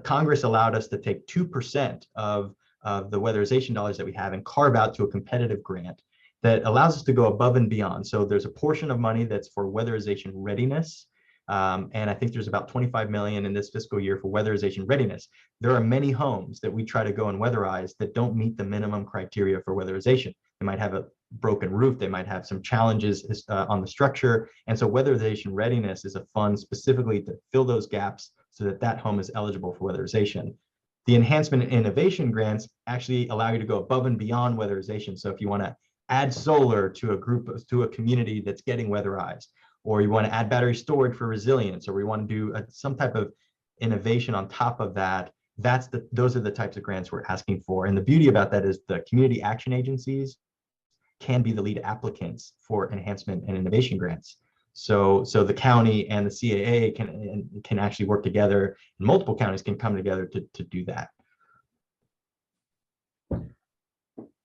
Congress allowed us to take 2% of the weatherization dollars that we have and carve out to a competitive grant that allows us to go above and beyond. So there's a portion of money that's for weatherization readiness. And I think there's about 25 million in this fiscal year for weatherization readiness. There are many homes that we try to go and weatherize that don't meet the minimum criteria for weatherization. They might have a broken roof, they might have some challenges on the structure. And so weatherization readiness is a fund specifically to fill those gaps so that that home is eligible for weatherization. The enhancement and innovation grants actually allow you to go above and beyond weatherization. So if you want to add solar to a community that's getting weatherized, or you want to add battery storage for resilience, or we want to do some type of innovation on top of that, those are the types of grants we're asking for. And the beauty about that is the community action agencies can be the lead applicants for enhancement and innovation grants. So the county and the CAA can actually work together, and multiple counties can come together to do that.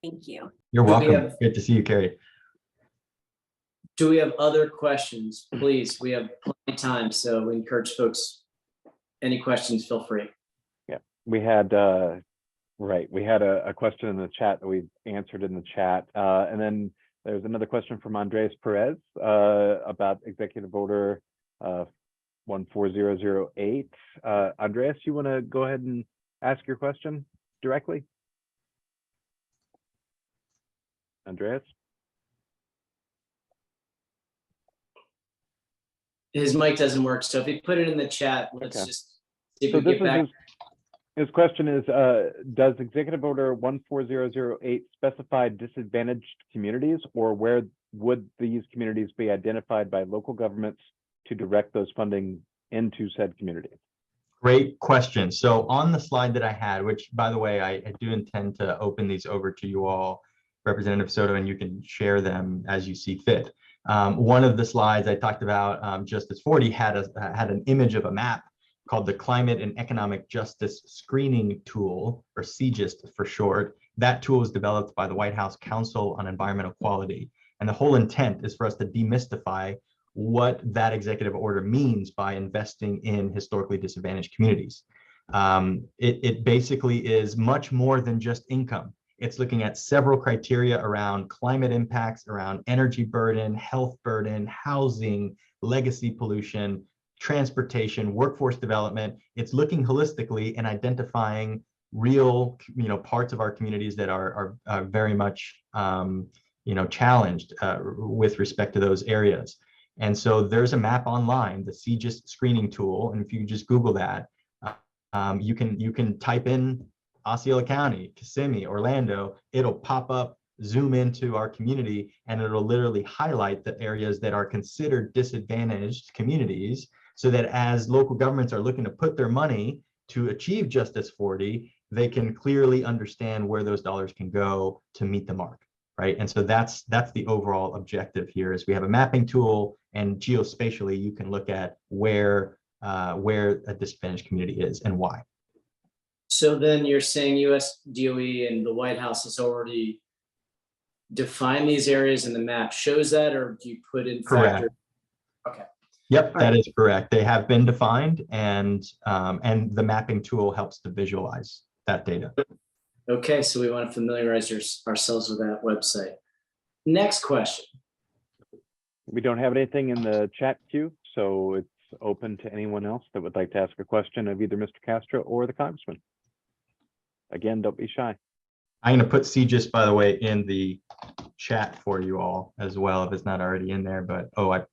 Thank you. You're welcome. Good to see you, Carrie. Do we have other questions? Please, we have plenty of time, so we encourage folks. Any questions, feel free. Yeah, we had we had a question in the chat that we answered in the chat, and then there's another question from Andres Perez about Executive Order 14008. Andreas, you want to go ahead and ask your question directly? Andreas? His mic doesn't work, so if you put it in the chat, let's just see if So we get back. His question is, does Executive Order 14008 specify disadvantaged communities, or where would these communities be identified by local governments to direct those funding into said communities? Great question. So on the slide that I had, which by the way, I do intend to open these over to you all, Representative Soto, and you can share them as you see fit. One of the slides I talked about, Justice 40 had an image of a map called the Climate and Economic Justice Screening Tool, or CGIST for short. That tool was developed by the White House Council on Environmental Quality. And the whole intent is for us to demystify what that executive order means by investing in historically disadvantaged communities. It basically is much more than just income. It's looking at several criteria around climate impacts, around energy burden, health burden, housing, legacy pollution, transportation, workforce development. It's looking holistically and identifying real, parts of our communities that are very much, challenged with respect to those areas. And so there's a map online, the CGIST screening tool, and if you just Google that, you can type in Osceola County, Kissimmee, Orlando. It'll pop up, zoom into our community, and it'll literally highlight the areas that are considered disadvantaged communities, so that as local governments are looking to put their money to achieve Justice 40, they can clearly understand where those dollars can go to meet the mark, right? And so that's the overall objective here. Is we have a mapping tool, and geospatially you can look at where a disadvantaged community is and why. So then you're saying US DOE and the White House has already defined these areas, and the map shows that, or do you put in Correct. factor? Okay. Yep, All that right. is correct. They have been defined, and the mapping tool helps to visualize that data. Okay, so we want to familiarize ourselves with that website. Next question. We don't have anything in the chat queue, so it's open to anyone else that would like to ask a question of either Mr. Castro or the congressman. Again, don't be shy. I'm going to put CGIS, by the way, in the chat for you all as well, if it's not already in there. But I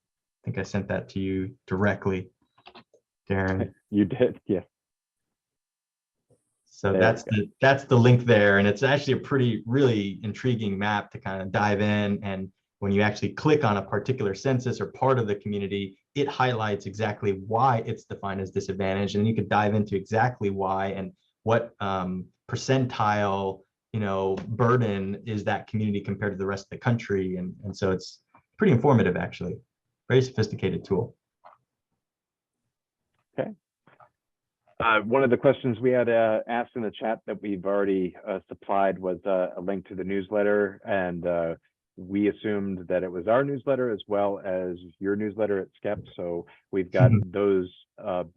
think I sent that to you directly, Darren. You did, yeah. So There that's the link there, and it's actually a really intriguing map to kind of dive in. And when you actually click on a particular census or part of the community, it highlights exactly why it's defined as disadvantaged, and you could dive into exactly why and what percentile burden is that community compared to the rest of the country, and so it's pretty informative, actually. Very sophisticated tool. Okay. One of the questions we had asked in the chat that we've already supplied was a link to the newsletter, and we assumed that it was our newsletter as well as your newsletter at SCEP. So we've got those,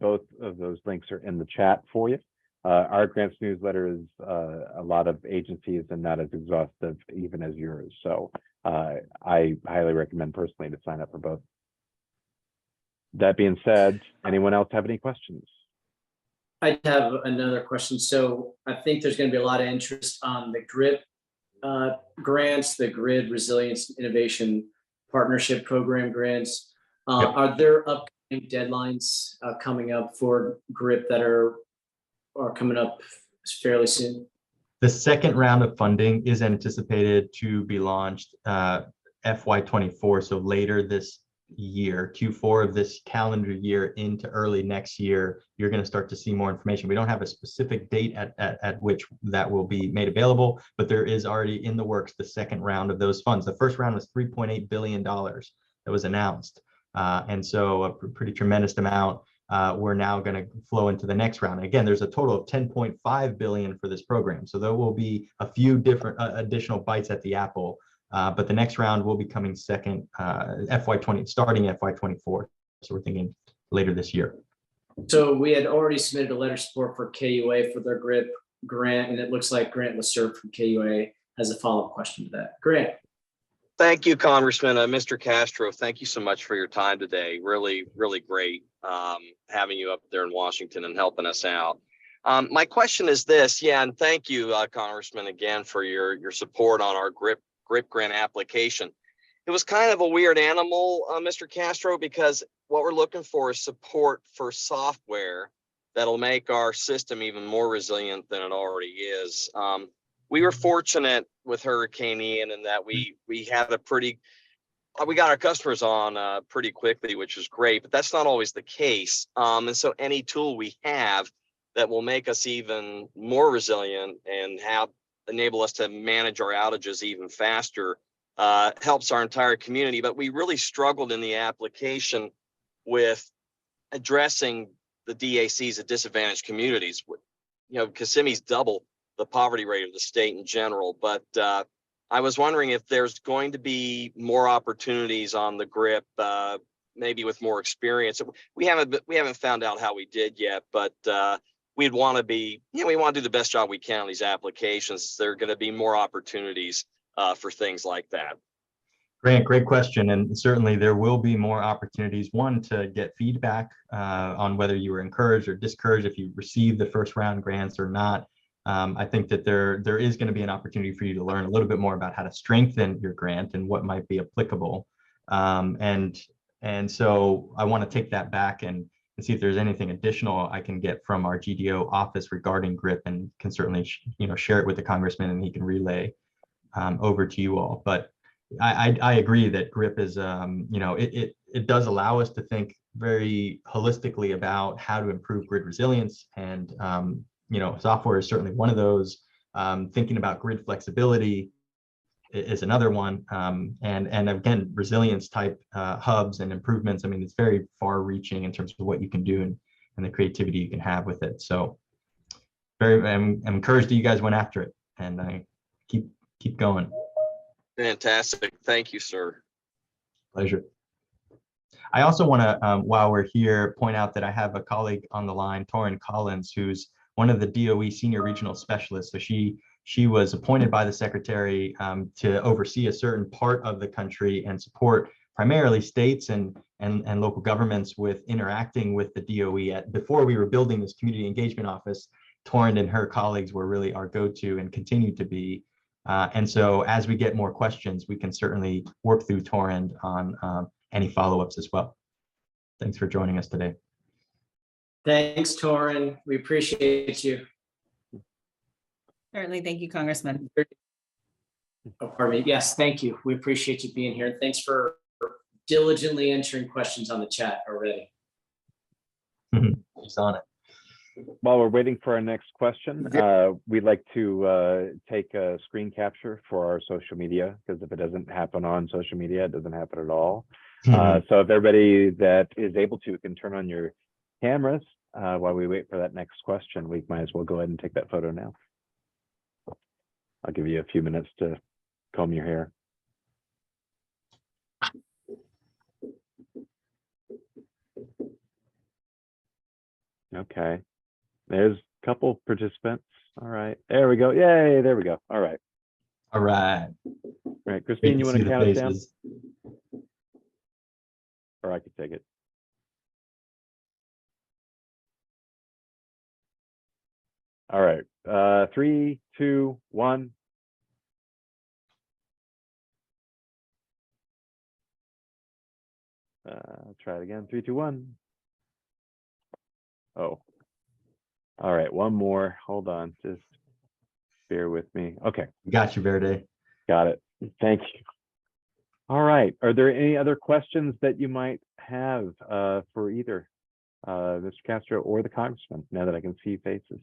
both of those links are in the chat for you. Our grants newsletter is a lot of agencies and not as exhaustive even as yours. So I highly recommend personally to sign up for both. That being said, anyone else have any questions? I have another question. So I think there's going to be a lot of interest on the GRIP grants, the Grid Resilience Innovation Partnership Program grants. Yep. Are there upcoming deadlines coming up for GRIP that are coming up fairly soon? The second round of funding is anticipated to be launched FY24, so later this year, Q4 of this calendar year into early next year. You're going to start to see more information. We don't have a specific date at which that will be made available, but there is already in the works the second round of those funds. The first round was $3.8 billion that was announced, and so a pretty tremendous amount. We're now going to flow into the next round. And again, there's a total of 10.5 billion for this program. So there will be a few different additional bites at the apple, but the next round will be coming second, starting FY24. So we're thinking later this year. So we had already submitted a letter of support for KUA for their GRIP grant, and it looks like Grant Lacerbe from KUA has a follow-up question to that. Grant. Thank you, Congressman. Mr. Castro, thank you so much for your time today. Really, really great having you up there in Washington and helping us out. My question is this, and thank you, Congressman, again for your support on our GRIP grant application. It was kind of a weird animal, Mr. Castro, because what we're looking for is support for software that'll make our system even more resilient than it already is. We were fortunate with Hurricane Ian in that we had we got our customers on pretty quickly, which is great, but that's not always the case. And so any tool we have that will make us even more resilient and enable us to manage our outages even faster helps our entire community. But we really struggled in the application with addressing the DACs at disadvantaged communities. Kissimmee's double the poverty rate of the state in general, but I was wondering if there's going to be more opportunities on the GRIP, maybe with more experience. We haven't found out how we did yet, but we'd want to be, we want to do the best job we can on these applications. There are going to be more opportunities for things like that. Grant, great question. And certainly there will be more opportunities. One, to get feedback on whether you were encouraged or discouraged if you received the first round grants or not. I think that there is going to be an opportunity for you to learn a little bit more about how to strengthen your grant and what might be applicable. And so I want to take that back and see if there's anything additional I can get from our GDO office regarding GRIP, and can certainly share it with the congressman and he can relay over to you all. But I agree that GRIP is it does allow us to think very holistically about how to improve grid resilience, and software is certainly one of those. Thinking about grid flexibility is another one, and again, resilience type hubs and improvements. I mean, it's very far reaching in terms of what you can do and the creativity you can have with it. So I'm encouraged that you guys went after it, and I keep going. Fantastic. Thank you, sir. Pleasure. I also want to, while we're here, point out that I have a colleague on the line, Torin Collins, who's one of the DOE senior regional specialists. So she was appointed by the secretary to oversee a certain part of the country and support primarily states and local governments with interacting with the DOE. Before we were building this community engagement office, Torin and her colleagues were really our go-to and continue to be. And so as we get more questions, we can certainly work through Torin on any follow-ups as well. Thanks for joining us today. Thanks, Torin. We appreciate you. Certainly. Thank you, Congressman. Oh, pardon me. Yes, thank you. We appreciate you being here. Thanks for diligently answering questions on the chat already. He's on it. While we're waiting for our next question, we'd like to take a screen capture for our social media, because if it doesn't happen on social media, it doesn't happen at all. So if everybody that is able to can turn on your cameras while we wait for that next question, we might as well go ahead and take that photo now. I'll give you a few minutes to comb your hair. Okay, there's a couple participants. All right, there we go. Yay, there we go. All right. All right. All right, Christine, you want to count us down? Or I could take it. All right, 3, 2, 1. Try it again. 3, 2, 1. Oh, all right. One more. Hold on. Just bear with me. Okay. Got you, Verde. Got it. Thank you. All right. Are there any other questions that you might have for either Mr. Castro or the Congressman, now that I can see faces?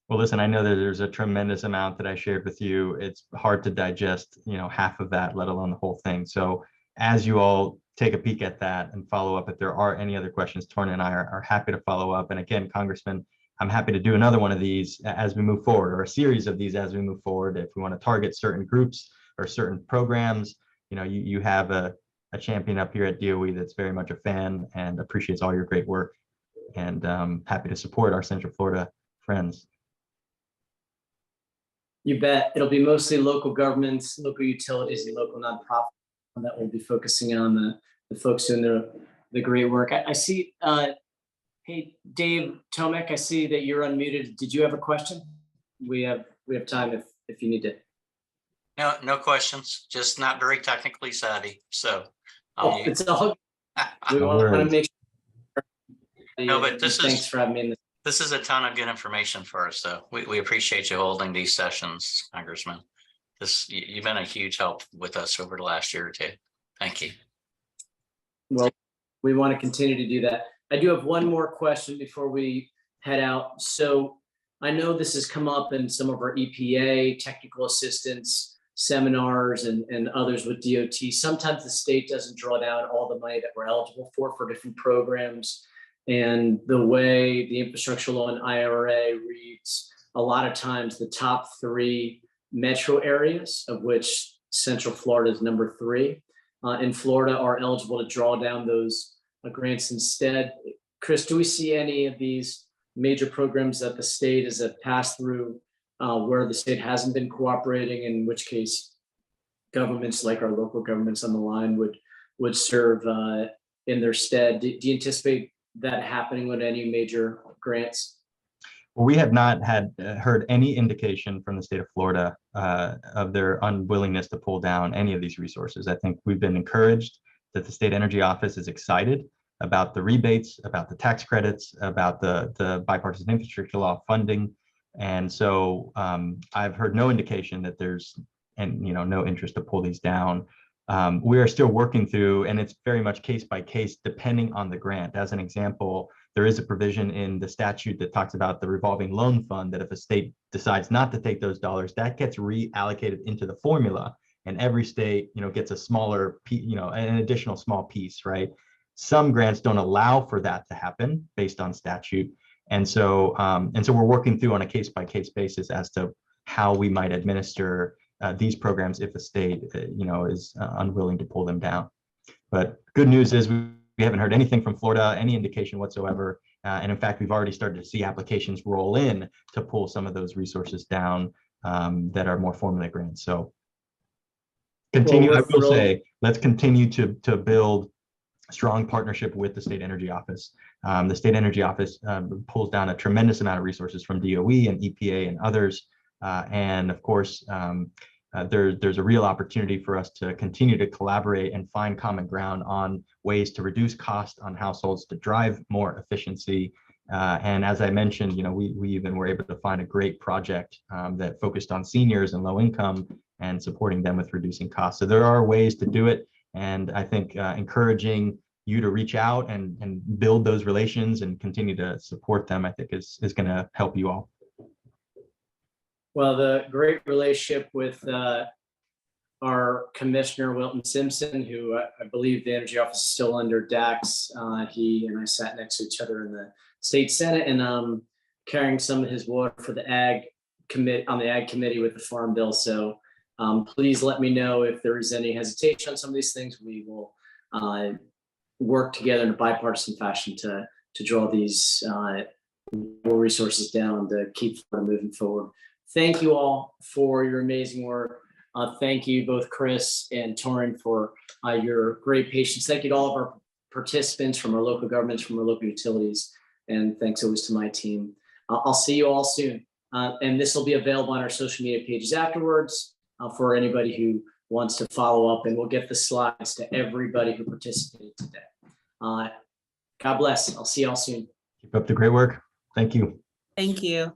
Well, listen, I know that there's a tremendous amount that I shared with you. It's hard to digest, half of that, let alone the whole thing. So as you all take a peek at that and follow up, if there are any other questions, Torin and I are happy to follow up. And again, Congressman, I'm happy to do another one of these as we move forward, or a series of these as we move forward. If we want to target certain groups or certain programs, you have a champion up here at DOE that's very much a fan and appreciates all your great work, and happy to support our Central Florida friends. You bet. It'll be mostly local governments, local utilities, and local nonprofits that will be focusing on the folks doing the great work. I see, hey, Dave Tomek, I see that you're unmuted. Did you have a question? We have time if you need to. No questions, just not very technically savvy, so. It's all, we No want to worries. make sure. No, but this Thanks is- for having me in this. This is a ton of good information for us, so we appreciate you holding these sessions, Congressman. You've been a huge help with us over the last year or two. Thank you. Well, we want to continue to do that. I do have one more question before we head out. So I know this has come up in some of our EPA technical assistance seminars and others with DOT. Sometimes the state doesn't draw down all the money that we're eligible for different programs. And the way the infrastructure law and IRA reads, a lot of times the top 3 metro areas, of which Central Florida is number 3, in Florida, are eligible to draw down those grants instead. Chris, do we see any of these major programs that the state is a pass-through where the state hasn't been cooperating, in which case governments like our local governments on the line would serve in their stead? Do you anticipate that happening with any major grants? Well, we have not heard any indication from the state of Florida of their unwillingness to pull down any of these resources. I think we've been encouraged that the state energy office is excited about the rebates, about the tax credits, about the bipartisan infrastructure law funding. And so I've heard no indication that there's no interest to pull these down. We are still working through, and it's very much case by case depending on the grant. As an example, there is a provision in the statute that talks about the revolving loan fund, that if a state decides not to take those dollars, that gets reallocated into the formula, and every state gets a smaller an additional small piece, right? Some grants don't allow for that to happen based on statute, and so we're working through on a case by case basis as to how we might administer these programs if a state is unwilling to pull them down. But good news is we haven't heard anything from Florida, any indication whatsoever. And in fact, we've already started to see applications roll in to pull some of those resources down that are more formula grants. So continue, we're I will thrilled. say, let's continue to build strong partnership with the State Energy Office. The State Energy Office pulls down a tremendous amount of resources from DOE and EPA and others. And of course, there's a real opportunity for us to continue to collaborate and find common ground on ways to reduce cost on households, to drive more efficiency. And as I mentioned, we even were able to find a great project that focused on seniors and low income and supporting them with reducing costs. So there are ways to do it. And I think encouraging you to reach out and build those relations and continue to support them, I think is going to help you all. Well, the great relationship with our Commissioner Wilton Simpson, who I believe the Energy Office is still under Dax. He and I sat next to each other in the State Senate, and carrying some of his water for the Ag Committee with the Farm Bill. So please let me know if there is any hesitation on some of these things. We will work together in a bipartisan fashion to draw these more resources down to keep moving forward. Thank you all for your amazing work. Thank you both Chris and Torrin for your great patience. Thank you to all of our participants from our local governments, from our local utilities, and thanks always to my team. I'll see you all soon. And this will be available on our social media pages afterwards for anybody who wants to follow up, and we'll get the slides to everybody who participated today. God bless. I'll see you all soon. Keep up the great work. Thank you. Thank you.